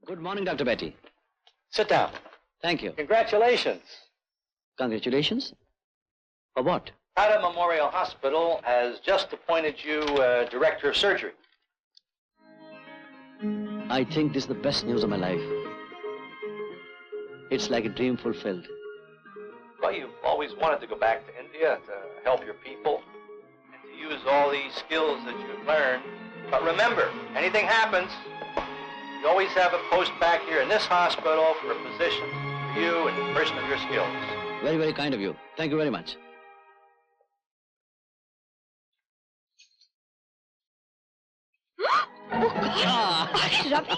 Good morning, Dr. Betty. Sit down. Thank you. Congratulations. Congratulations? For what? Tata Memorial Hospital has just appointed you director of surgery. I think this is the best news of my life. It's like a dream fulfilled. Well, you've always wanted to go back to India to help your people and to use all these skills that you've learned. But remember, anything happens, you always have a post back here in this hospital for a position for you and a person of your skills. Very, very kind of you. Thank you very much. Ravi,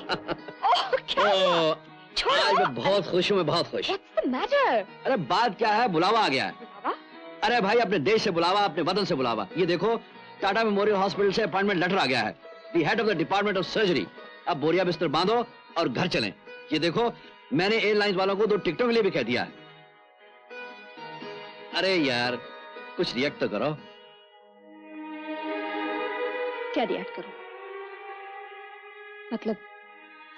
क्या हुआ? छोड़ो। आज मैं बहुत खुश हूँ, मैं बहुत खुश। What's the matter? अरे बात क्या है, बुलावा आ गया है। बुलावा? अरे भाई, अपने देश से बुलावा, अपने वतन से बुलावा। ये देखो, टाटा मेमोरियल हॉस्पिटल से अपॉइंटमेंट लेटर आ गया है। The head of the department of surgery. अब बोरिया बिस्तर बांधो और घर चलें। ये देखो, मैंने एयरलाइंस वालों को 2 टिकटों के लिए भी कह दिया है। अरे यार, कुछ रिएक्ट तो करो। क्या रिएक्ट करूं? मतलब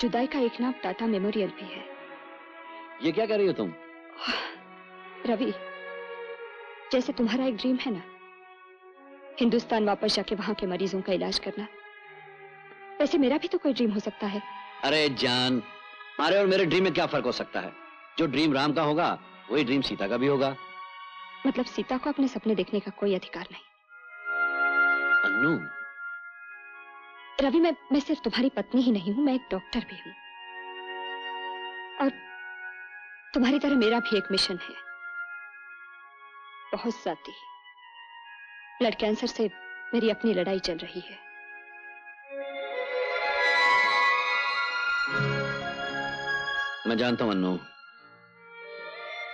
जुदाई का एक नाम टाटा मेमोरियल भी है। ये क्या कर रही हो तुम? रवि, जैसे तुम्हारा एक ड्रीम है ना, हिंदुस्तान वापस जाके वहां के मरीजों का इलाज करना, वैसे मेरा भी तो कोई ड्रीम हो सकता है। अरे जान, हमारे और मेरे ड्रीम में क्या फर्क हो सकता है? जो ड्रीम राम का होगा, वही ड्रीम सीता का भी होगा। मतलब सीता को अपने सपने देखने का कोई अधिकार नहीं। अन्नू, रवि, मैं सिर्फ तुम्हारी पत्नी ही नहीं हूं, मैं एक डॉक्टर भी हूं। और तुम्हारी तरह मेरा भी एक मिशन है, बहुत जाती। ब्लड कैंसर से मेरी अपनी लड़ाई चल रही है। मैं जानता हूं अन्नू,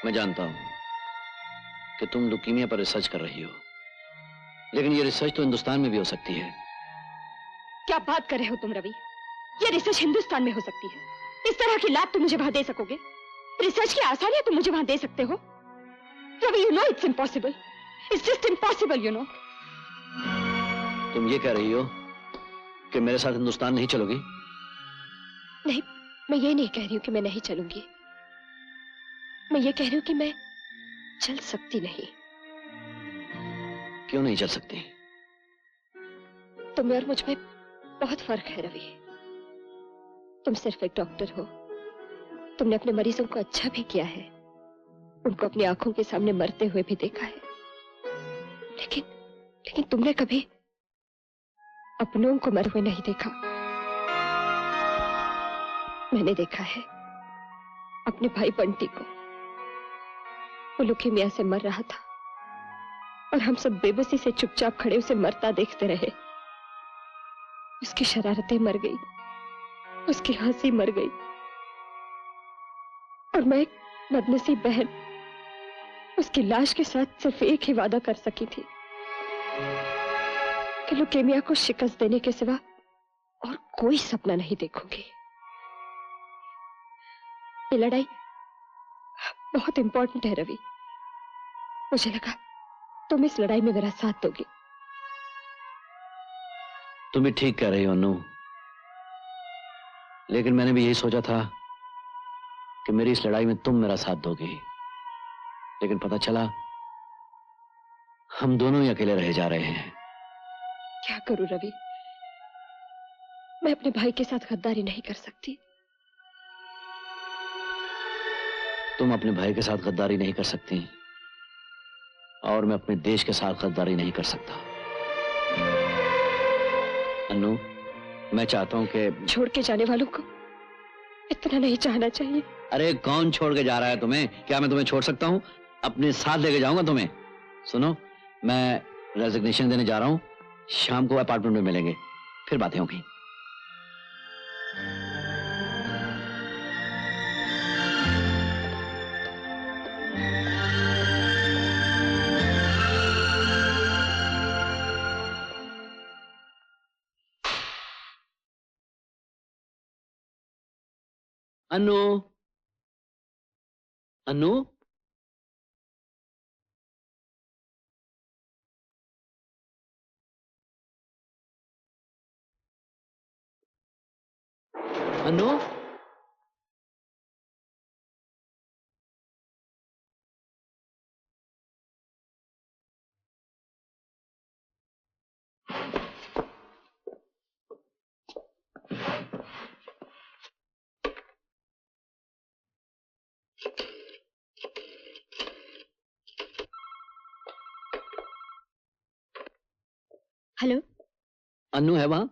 मैं जानता हूं कि तुम लुकीमिया पर रिसर्च कर रही हो, लेकिन ये रिसर्च तो हिंदुस्तान में भी हो सकती है। क्या बात कर रहे हो तुम रवि? ये रिसर्च हिंदुस्तान में हो सकती है। इस तरह की लाभ तुम मुझे वहां दे सकोगे? रिसर्च की आसानियां तुम मुझे वहां दे सकते हो? Ravi, you know it's impossible. It's just impossible, you know. तुम ये कह रही हो कि मेरे साथ हिंदुस्तान नहीं चलोगी? नहीं, मैं ये नहीं कह रही हूं कि मैं नहीं चलूंगी। मैं ये कह रही हूं कि मैं चल सकती नहीं। क्यों नहीं चल सकती? तुम्हें और मुझ में बहुत फर्क है रवि। तुम सिर्फ एक डॉक्टर हो। तुमने अपने मरीजों को अच्छा भी किया है, उनको अपनी आंखों के सामने मरते हुए भी देखा है, लेकिन तुमने कभी अपनों को मरे हुए नहीं देखा। मैंने देखा है अपने भाई बंटी को। वो लुकीमिया से मर रहा था और हम सब बेबसी से चुपचाप खड़े उसे मरता देखते रहे। उसकी शरारतें मर गई, उसकी हंसी मर गई, और मैं एक बदनसीब बहन उसकी लाश के साथ सिर्फ एक ही वादा कर सकी थी कि लुकेमिया को शिकस्त देने के सिवा और कोई सपना नहीं देखूंगी। ये लड़ाई बहुत इंपॉर्टेंट है रवि। मुझे लगा तुम इस लड़ाई में मेरा साथ दोगे। तुम भी ठीक कह रही हो अन्नू, लेकिन मैंने भी यही सोचा था कि मेरी इस लड़ाई में तुम मेरा साथ दोगी, लेकिन पता चला हम दोनों ही अकेले रह जा रहे हैं। क्या करूं रवि? मैं अपने भाई के साथ गद्दारी नहीं कर सकती। तुम अपने भाई के साथ गद्दारी नहीं कर सकती और मैं अपने देश के साथ गद्दारी नहीं कर सकता। अन्नू, मैं चाहता हूं कि छोड़ के जाने वालों को इतना नहीं चाहना चाहिए। अरे कौन छोड़ के जा रहा है तुम्हें? क्या मैं तुम्हें छोड़ सकता हूं? अपने साथ लेके जाऊंगा तुम्हें। सुनो, मैं रेजिग्नेशन देने जा रहा हूं, शाम को अपार्टमेंट में मिलेंगे, फिर बातें होंगी। अन्नू, अन्नू, अन्नू, हेलो। अन्नू है वहां?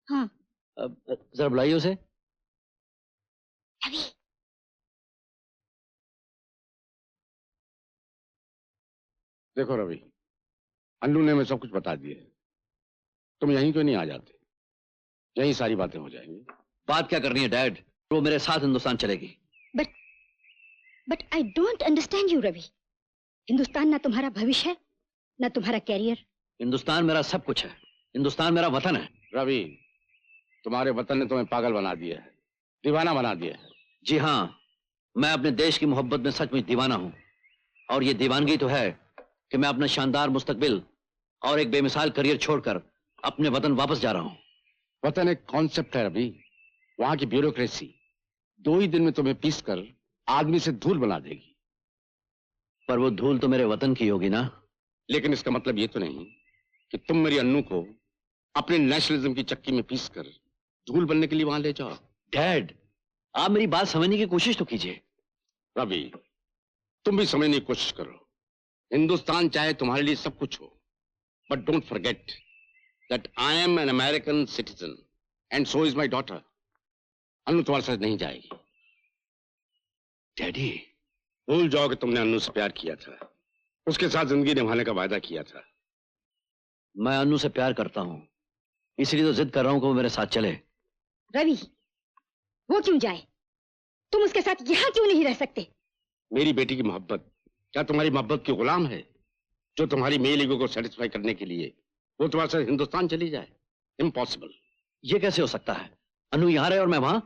हाँ। जरा बुलाइए उसे। रवि। देखो रवि, अन्नू ने हमें सब कुछ बता दिया है। तुम यहीं क्यों नहीं आ जाते? यहीं सारी बातें हो जाएंगी। बात क्या करनी है डैड? वो मेरे साथ हिंदुस्तान चलेगी। But I don't understand you Ravi. Hindustan ना तुम्हारा भविष्य है ना तुम्हारा कैरियर। हिंदुस्तान मेरा सब कुछ है। हिंदुस्तान मेरा वतन है। रवि, तुम्हारे वतन ने तुम्हें पागल बना दिया है, दीवाना बना दिया है। जी हाँ, मैं अपने देश की मोहब्बत में सचमुच दीवाना हूं। और ये दीवानगी तो है कि मैं अपना शानदार मुस्तकबिल और एक बेमिसाल करियर छोड़कर अपने वतन वापस जा रहा हूं। वतन एक कॉन्सेप्ट है रवि। वहां की ब्यूरोक्रेसी 2 ही दिन में तुम्हें पीस कर आदमी से धूल बना देगी। पर वो धूल तो मेरे वतन की होगी ना। लेकिन इसका मतलब ये तो नहीं कि तुम मेरी अन्नू को अपने नेशनलिज्म की चक्की में पीस कर धूल बनने के लिए वहां ले जाओ। डैड, आप मेरी बात समझने की कोशिश तो कीजिए। रवि, तुम भी समझने की कोशिश करो। हिंदुस्तान चाहे तुम्हारे लिए सब कुछ हो, but don't forget that I am an American citizen and so is my daughter. Annu तुम्हारे साथ नहीं जाएगी। डैडी, भूल जाओ कि तुमने अन्नू से प्यार किया था, उसके साथ जिंदगी निभाने का वायदा किया था। मैं अन्नू से प्यार करता हूं, इसलिए तो जिद कर रहा हूं कि वो मेरे साथ चले। रवि, वो क्यों जाए? तुम उसके साथ यहाँ क्यों नहीं रह सकते? मेरी बेटी की मोहब्बत क्या तुम्हारी मोहब्बत की गुलाम है, जो तुम्हारी मेल ईगो को सेटिस्फाई करने के लिए वो तुम्हारे साथ हिंदुस्तान चली जाए? इम्पॉसिबल। ये कैसे हो सकता है? अन्नू यहां रहे और मैं वहां?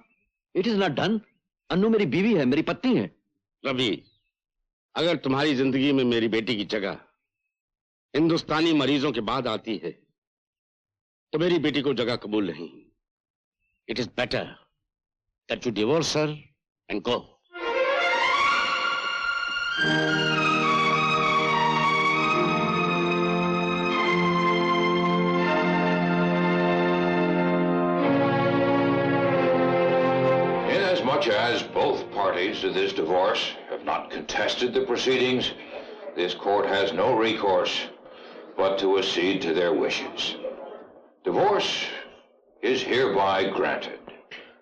It is not done. Annu मेरी बीवी है, मेरी पत्नी है। रवि, अगर तुम्हारी जिंदगी में मेरी बेटी की जगह हिंदुस्तानी मरीजों के बाद आती है तो मेरी बेटी को जगह कबूल नहीं। It is better that you divorce her and go. Inasmuch as both parties to this divorce have not contested the proceedings, this court has no recourse but to accede to their wishes. Divorce is hereby granted.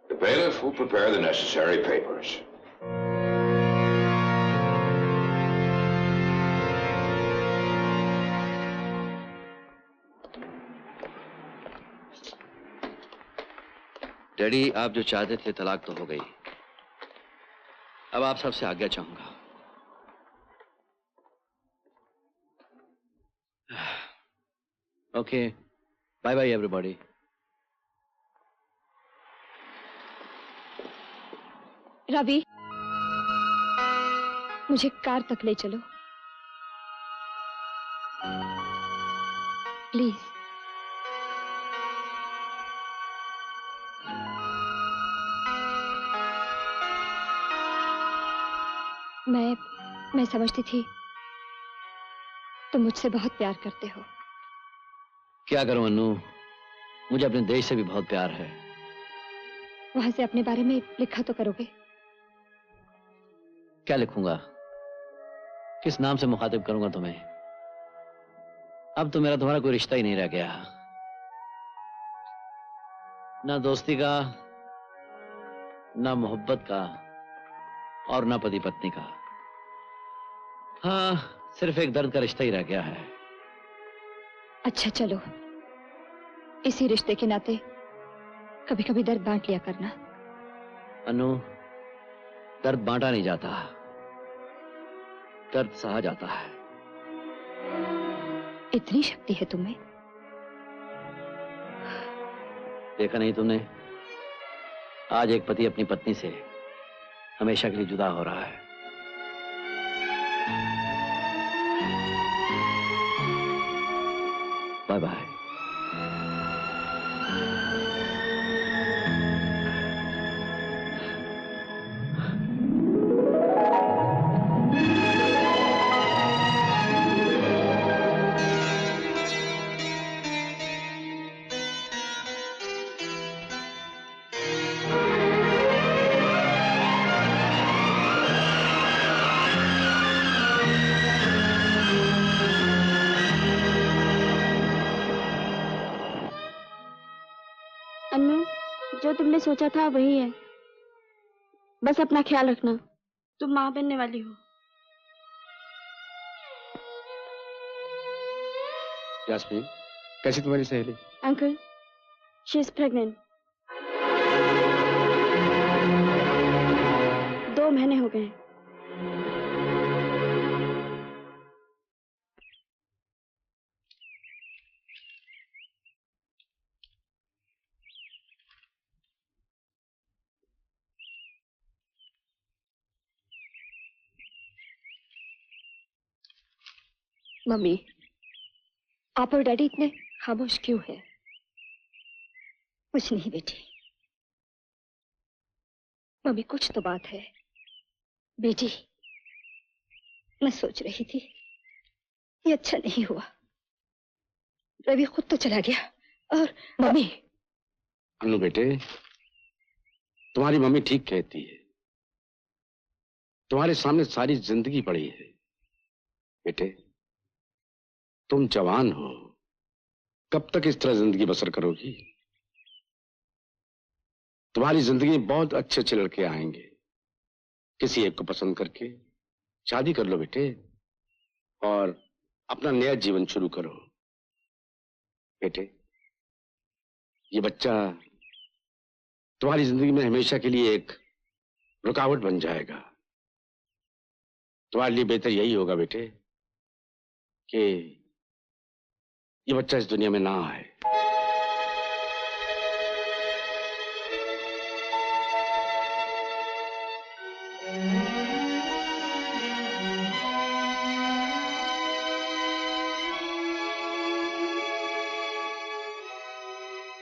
The bailiff will prepare the necessary papers. Daddy, आप जो चाहते थे तलाक तो हो गई। अब आप सबसे आज्ञा चाहूंगा। Okay, bye bye everybody. Ravi, मुझे कार तक ले चलो प्लीज। मैं समझती थी तुम मुझसे बहुत प्यार करते हो। क्या करूं अन्नू, मुझे अपने देश से भी बहुत प्यार है। वहां से अपने बारे में लिखा तो करोगे? क्या लिखूंगा? किस नाम से मुखातिब करूंगा तुम्हें? अब तो मेरा तुम्हारा कोई रिश्ता ही नहीं रह गया, ना दोस्ती का, ना मोहब्बत का और ना पति पत्नी का। हाँ, सिर्फ एक दर्द का रिश्ता ही रह गया है। अच्छा चलो, इसी रिश्ते के नाते कभी कभी दर्द बांट लिया करना। अनु, दर्द बांटा नहीं जाता, दर्द सहा जाता है। इतनी शक्ति है तुम्हें? देखा नहीं तुमने, आज एक पति अपनी पत्नी से हमेशा के लिए जुदा हो रहा है। Bye bye. मैंने सोचा था वही है। बस अपना ख्याल रखना, तुम माँ बनने वाली हो। यास्मीन, कैसी तुम्हारी सहेली? Uncle, she is pregnant. 2 महीने हो गए। मम्मी, आप और डैडी इतने खामोश क्यों हैं? कुछ नहीं बेटी। मम्मी, कुछ तो बात है। बेटी, मैं सोच रही थी ये अच्छा नहीं हुआ, रवि खुद तो चला गया और मम्मी। अनु बेटे, तुम्हारी मम्मी ठीक कहती है। तुम्हारे सामने सारी जिंदगी पड़ी है। बेटे, तुम जवान हो, कब तक इस तरह जिंदगी बसर करोगी? तुम्हारी जिंदगी में बहुत अच्छे अच्छे लड़के आएंगे। किसी एक को पसंद करके शादी कर लो बेटे, और अपना नया जीवन शुरू करो। बेटे, ये बच्चा तुम्हारी जिंदगी में हमेशा के लिए एक रुकावट बन जाएगा। तुम्हारे लिए बेहतर यही होगा बेटे कि ये बच्चा इस दुनिया में ना आए।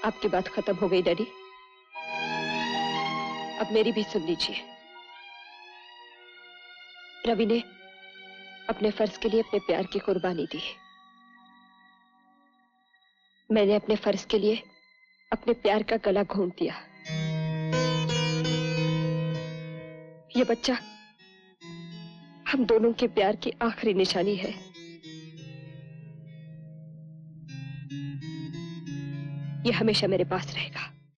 आपकी बात खत्म हो गई डैडी। अब मेरी भी सुन लीजिए। रवि ने अपने फर्ज के लिए अपने प्यार की कुर्बानी दी। मैंने अपने फर्ज के लिए अपने प्यार का गला घोंट दिया। ये बच्चा हम दोनों के प्यार की आखिरी निशानी है। ये हमेशा मेरे पास रहेगा।